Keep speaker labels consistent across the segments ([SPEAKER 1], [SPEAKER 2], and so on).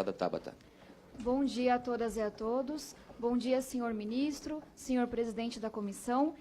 [SPEAKER 1] Deputada Tabata.
[SPEAKER 2] Bom dia a todas e a todos. Bom dia, senhor ministro, senhor presidente da comissão.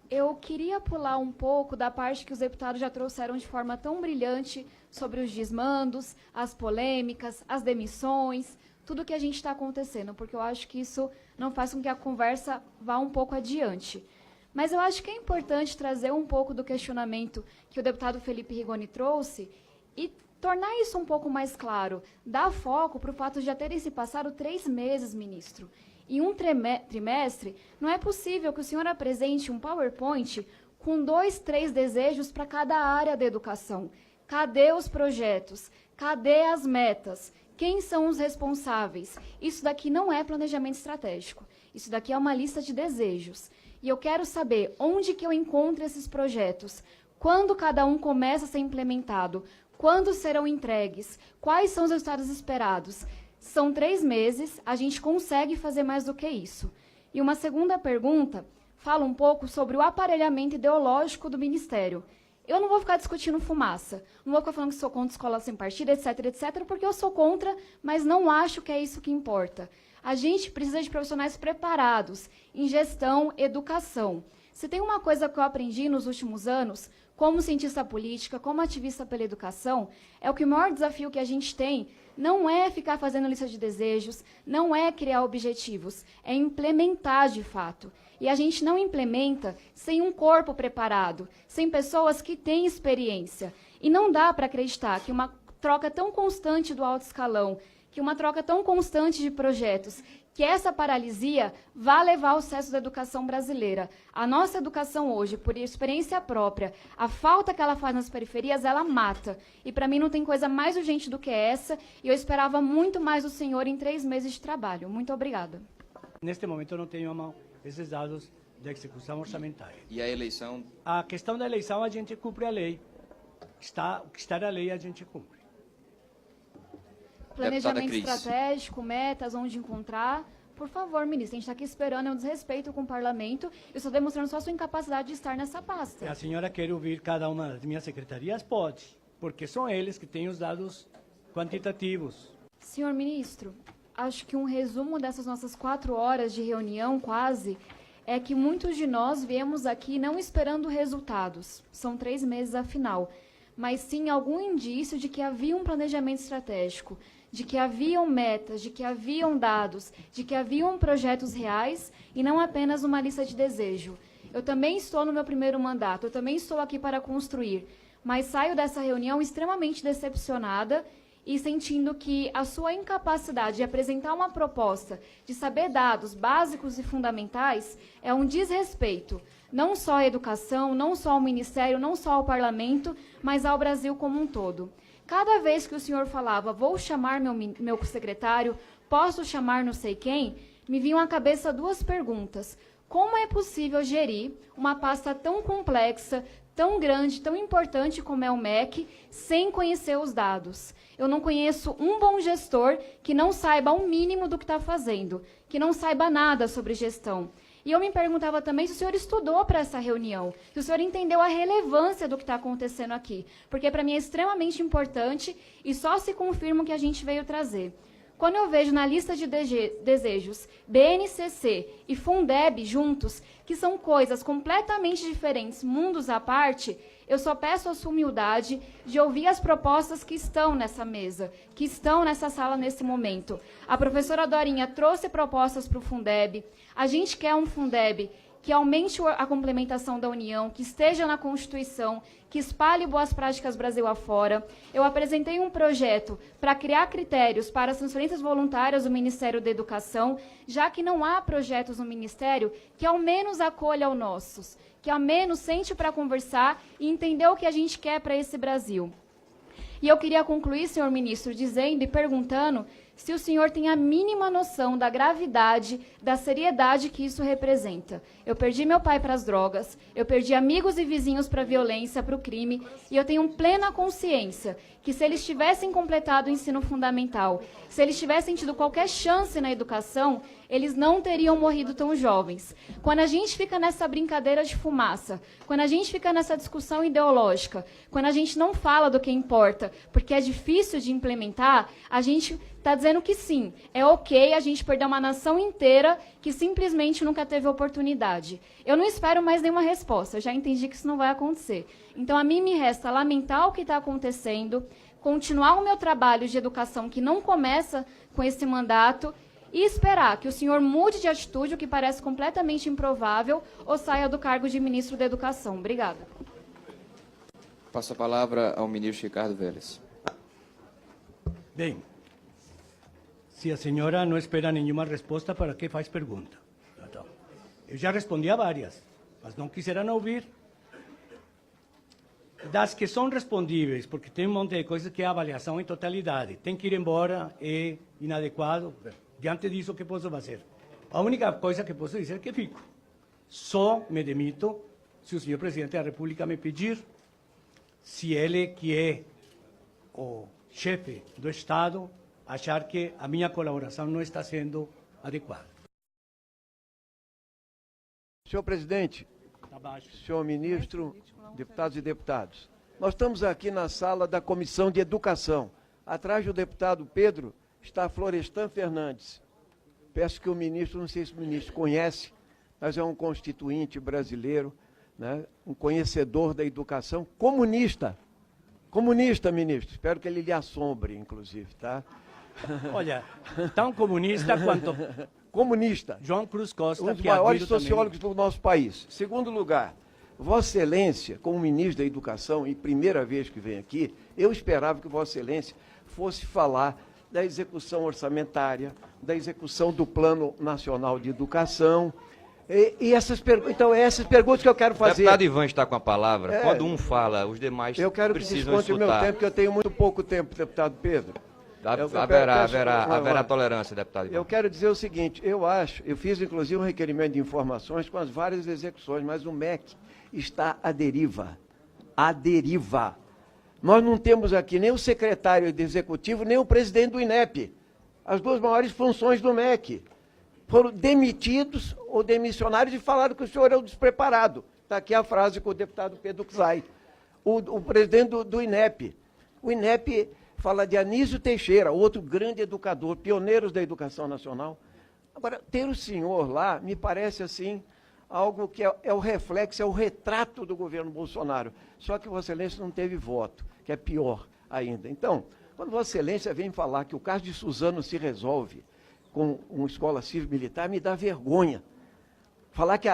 [SPEAKER 2] Eu queria pular um pouco da parte que os deputados já trouxeram de forma tão brilhante sobre os desmandos, as polêmicas, as demissões, tudo que a gente está acontecendo, porque eu acho que isso não faz com que a conversa vá um pouco adiante. Mas eu acho que é importante trazer um pouco do questionamento que o deputado Felipe Rigoni trouxe e tornar isso um pouco mais claro, dar foco para o fato de já terem se passado 3 meses, ministro. Em um trimestre, não é possível que o senhor apresente um PowerPoint com 2, 3 desejos para cada área da educação. Cadê os projetos? Cadê as metas? Quem são os responsáveis? Isso daqui não é planejamento estratégico. Isso daqui é uma lista de desejos. E eu quero saber onde que eu encontro esses projetos, quando cada um começa a ser implementado, quando serão entregues, quais são os resultados esperados. São 3 meses, a gente consegue fazer mais do que isso. E uma segunda pergunta fala um pouco sobre o aparelhamento ideológico do Ministério. Eu não vou ficar discutindo fumaça, não vou ficar falando que sou contra escola sem partido, etc., etc., porque eu sou contra, mas não acho que é isso que importa. A gente precisa de profissionais preparados em gestão, educação. Se tem uma coisa que eu aprendi nos últimos anos, como cientista política, como ativista pela educação, é que o maior desafio que a gente tem não é ficar fazendo lista de desejos, não é criar objetivos, é implementar de fato. E a gente não implementa sem um corpo preparado, sem pessoas que têm experiência. E não dá para acreditar que uma troca tão constante do alto escalão, que uma troca tão constante de projetos, que essa paralisia vá levar ao sucesso da educação brasileira. A nossa educação hoje, por experiência própria, a falta que ela faz nas periferias, ela mata. E para mim não tem coisa mais urgente do que essa, e eu esperava muito mais do senhor em 3 meses de trabalho. Muito obrigada.
[SPEAKER 3] Neste momento eu não tenho à mão esses dados de execução orçamentária.
[SPEAKER 1] E a eleição?
[SPEAKER 3] A questão da eleição, a gente cumpre a lei. O que está na lei, a gente cumpre.
[SPEAKER 2] Planejamento estratégico, metas, onde encontrar. Por favor, ministro, a gente está aqui esperando, é um desrespeito com o parlamento. Eu estou demonstrando só a sua incapacidade de estar nessa pasta.
[SPEAKER 3] Se a senhora quer ouvir cada uma das minhas secretarias, pode, porque são eles que têm os dados quantitativos.
[SPEAKER 2] Senhor ministro, acho que um resumo dessas nossas 4 horas de reunião, quase, é que muitos de nós viemos aqui não esperando resultados. São 3 meses, afinal. Mas sim algum indício de que havia um planejamento estratégico, de que haviam metas, de que haviam dados, de que haviam projetos reais e não apenas uma lista de desejo. Eu também estou no meu primeiro mandato, eu também estou aqui para construir, mas saio dessa reunião extremamente decepcionada e sentindo que a sua incapacidade de apresentar uma proposta, de saber dados básicos e fundamentais, é um desrespeito, não só à educação, não só ao Ministério, não só ao Parlamento, mas ao Brasil como um todo. Cada vez que o senhor falava, vou chamar meu secretário, posso chamar não sei quem, me vinham à cabeça 2 perguntas. Como é possível gerir uma pasta tão complexa, tão grande, tão importante como é o MEC, sem conhecer os dados? Eu não conheço um bom gestor que não saiba o mínimo do que está fazendo, que não saiba nada sobre gestão. E eu me perguntava também se o senhor estudou para essa reunião, se o senhor entendeu a relevância do que está acontecendo aqui, porque para mim é extremamente importante e só se confirma o que a gente veio trazer. Quando eu vejo na lista de desejos BNCC e Fundeb juntos, que são coisas completamente diferentes, mundos à parte, eu só peço a sua humildade de ouvir as propostas que estão nessa mesa, que estão nessa sala nesse momento. A professora Dorinha trouxe propostas para o Fundeb. A gente quer um Fundeb que aumente a complementação da União, que esteja na Constituição, que espalhe boas práticas Brasil afora. Eu apresentei um projeto para criar critérios para as transferências voluntárias do Ministério da Educação, já que não há projetos no Ministério que ao menos acolha os nossos, que ao menos sente para conversar e entender o que a gente quer para esse Brasil. E eu queria concluir, senhor ministro, dizendo e perguntando se o senhor tem a mínima noção da gravidade, da seriedade que isso representa. Eu perdi meu pai para as drogas, eu perdi amigos e vizinhos para a violência, para o crime, e eu tenho plena consciência que se eles tivessem completado o ensino fundamental, se eles tivessem tido qualquer chance na educação, eles não teriam morrido tão jovens. Quando a gente fica nessa brincadeira de fumaça, quando a gente fica nessa discussão ideológica, quando a gente não fala do que importa, porque é difícil de implementar, a gente está dizendo que sim, é ok a gente perder uma nação inteira que simplesmente nunca teve oportunidade. Eu não espero mais nenhuma resposta, eu já entendi que isso não vai acontecer. Então, a mim me resta lamentar o que está acontecendo, continuar o meu trabalho de educação, que não começa com esse mandato, e esperar que o senhor mude de atitude, o que parece completamente improvável, ou saia do cargo de ministro da Educação. Obrigada.
[SPEAKER 1] Passo a palavra ao ministro Ricardo Vélez.
[SPEAKER 3] Bem, se a senhora não espera nenhuma resposta, ¿para que faz pergunta? Então, eu já respondi a várias, mas não quiseram ouvir. Das que são respondíveis, porque tem um monte de coisas que é avaliação em totalidade, tem que ir embora, é inadequado. Diante disso, o que posso fazer? A única coisa que posso dizer é que fico. Só me demito se o senhor presidente da República me pedir, se ele, que é o chefe do Estado, achar que a minha colaboração não está sendo adequada.
[SPEAKER 4] Senhor presidente, senhor ministro, deputados e deputadas, nós estamos aqui na sala da Comissão de Educação. Atrás do deputado Pedro está Florestan Fernandes. Peço que o ministro, não sei se o ministro conhece, mas é um constituinte brasileiro, né, um conhecedor da educação, comunista. Comunista, ministro. Espero que ele lhe assombre, inclusive, tá?
[SPEAKER 3] Olha, tão comunista quanto
[SPEAKER 4] comunista.
[SPEAKER 3] João Cruz Costa,
[SPEAKER 4] um dos
[SPEAKER 3] que
[SPEAKER 4] maiores
[SPEAKER 3] admiro
[SPEAKER 4] sociólogos do nosso país. Segundo lugar, Vossa Excelência, como ministro da Educação, e primeira vez que vem aqui, eu esperava que Vossa Excelência fosse falar da execução orçamentária, da execução do Plano Nacional de Educação, e essas perguntas. Então, essas perguntas que eu quero fazer.
[SPEAKER 5] O deputado Ivan está com a palavra. Quando um fala, os demais precisam escutar.
[SPEAKER 4] Eu quero que desconte o meu tempo, porque eu tenho muito pouco tempo, deputado Pedro.
[SPEAKER 5] Haverá tolerância, deputado Ivan.
[SPEAKER 4] Eu quero dizer o seguinte, eu fiz inclusive um requerimento de informações com as várias execuções, mas o MEC está à deriva. À deriva. Nós não temos aqui nem o secretário de executivo, nem o presidente do INEP. As duas maiores funções do MEC. Foram demitidos ou demissionários e falaram que o senhor é o despreparado. Está aqui a frase com o deputado Pedro Czai, o presidente do INEP. O INEP fala de Anísio Teixeira, outro grande educador, pioneiros da educação nacional. Agora, ter o senhor lá me parece assim, algo que é o reflexo, é o retrato do governo Bolsonaro. Só que Vossa Excelência não teve voto, que é pior ainda. Então, quando Vossa Excelência vem falar que o caso de Suzano se resolve com uma escola cívico-militar, me dá vergonha. Falar que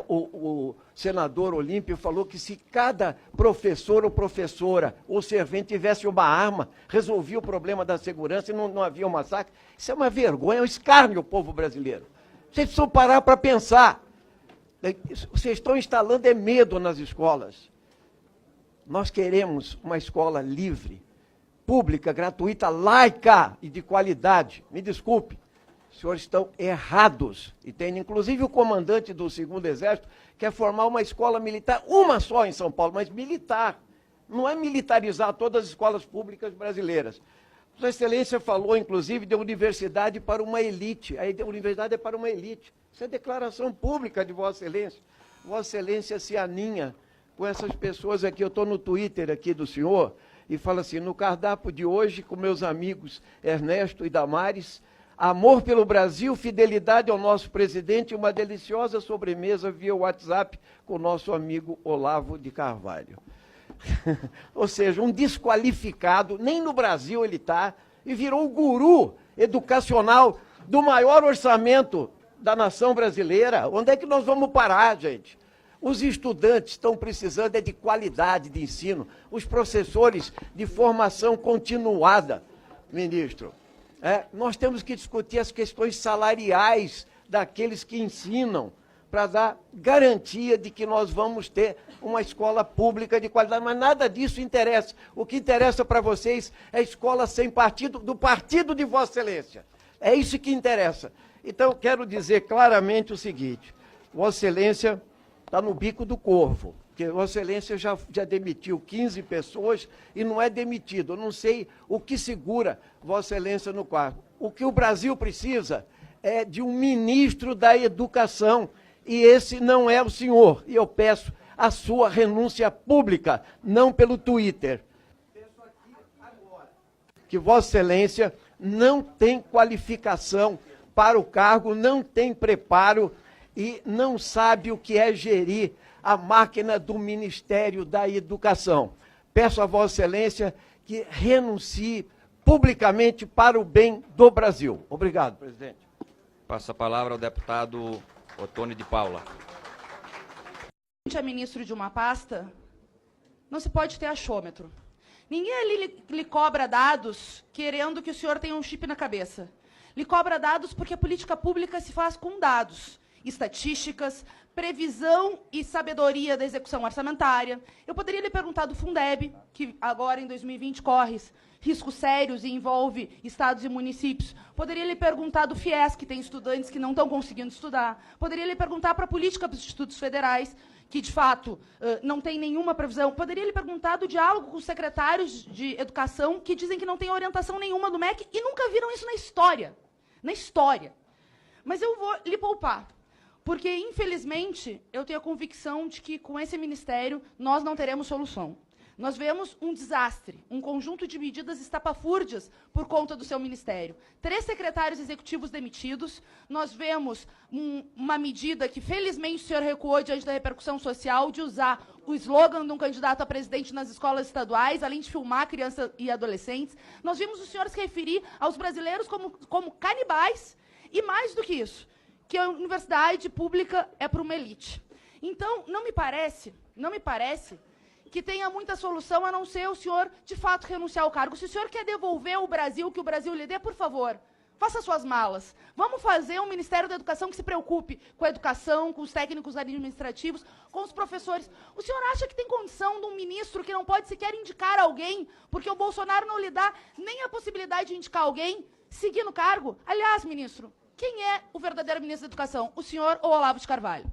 [SPEAKER 4] o senador Olímpio falou que se cada professor ou professora ou servente tivesse uma arma, resolvia o problema da segurança e não havia um massacre. Isso é uma vergonha, é um escárnio ao povo brasileiro. Vocês precisam parar para pensar. Vocês estão instalando medo nas escolas. Nós queremos uma escola livre, pública, gratuita, laica e de qualidade. Me desculpe, os senhores estão errados. E tem inclusive o comandante do 2º Exército quer formar uma escola militar, uma só em São Paulo, mas militar. Não é militarizar todas as escolas públicas brasileiras. Sua Excelência falou, inclusive, de universidade para uma elite. A universidade é para uma elite. Isso é declaração pública de Vossa Excelência. Vossa Excelência se aninha com essas pessoas aqui. Eu estou no Twitter aqui do senhor e fala assim, no cardápio de hoje, com meus amigos Ernesto e Damares, amor pelo Brasil, fidelidade ao nosso presidente e uma deliciosa sobremesa via WhatsApp com o nosso amigo Olavo de Carvalho. Ou seja, um desqualificado, nem no Brasil ele está, e virou o guru educacional do maior orçamento da nação brasileira. Onde é que nós vamos parar, gente? Os estudantes estão precisando de qualidade de ensino, os professores de formação continuada, ministro. Nós temos que discutir as questões salariais daqueles que ensinam, para dar garantia de que nós vamos ter uma escola pública de qualidade, mas nada disso interessa. O que interessa para vocês é a escola sem partido, do partido de Vossa Excelência. É isso que interessa. Então, quero dizer claramente o seguinte, Vossa Excelência está no bico do corvo, porque Vossa Excelência já demitiu 15 pessoas e não é demitido. Eu não sei o que segura Vossa Excelência no quadro. O que o Brasil precisa é de um ministro da Educação, e esse não é o senhor. E eu peço a sua renúncia pública, não pelo Twitter. Peço aqui agora que Vossa Excelência não tem qualificação para o cargo, não tem preparo e não sabe o que é gerir a máquina do Ministério da Educação. Peço a Vossa Excelência que renuncie publicamente para o bem do Brasil. Obrigado, presidente.
[SPEAKER 5] Passo a palavra ao deputado Otônio de Paula.
[SPEAKER 6] É ministro de uma pasta, não se pode ter achômetro. Ninguém ali lhe cobra dados querendo que o senhor tenha um chip na cabeça. Lhe cobra dados porque a política pública se faz com dados, estatísticas, previsão e sabedoria da execução orçamentária. Eu poderia lhe perguntar do Fundeb, que agora em 2020 corre riscos sérios e envolve estados e municípios. Poderia lhe perguntar do FIES, que tem estudantes que não estão conseguindo estudar. Poderia lhe perguntar para a política dos institutos federais, que, de fato, não tem nenhuma previsão. Poderia lhe perguntar do diálogo com os secretários de educação, que dizem que não tem orientação nenhuma do MEC e nunca viram isso na história. Na história. Mas eu vou lhe poupar, porque, infelizmente, eu tenho a convicção de que, com esse ministério, nós não teremos solução. Nós vemos um desastre, um conjunto de medidas estapafúrdias por conta do seu ministério. 3 secretários executivos demitidos. Nós vemos uma medida que, felizmente, o senhor recuou diante da repercussão social, de usar o slogan de um candidato a presidente nas escolas estaduais, além de filmar crianças e adolescentes. Nós vimos o senhor se referir aos brasileiros como canibais e, mais do que isso, que a universidade pública é para uma elite. Então, não me parece que tenha muita solução a não ser o senhor, de fato, renunciar ao cargo. Se o senhor quer devolver o Brasil, que o Brasil lhe dê, por favor, faça suas malas. Vamos fazer um Ministério da Educação que se preocupe com a educação, com os técnicos administrativos, com os professores. O senhor acha que tem condição de um ministro que não pode sequer indicar alguém, porque o Bolsonaro não lhe dá nem a possibilidade de indicar alguém, seguir no cargo? Aliás, ministro, quem é o verdadeiro ministro da Educação, o senhor ou Olavo de Carvalho?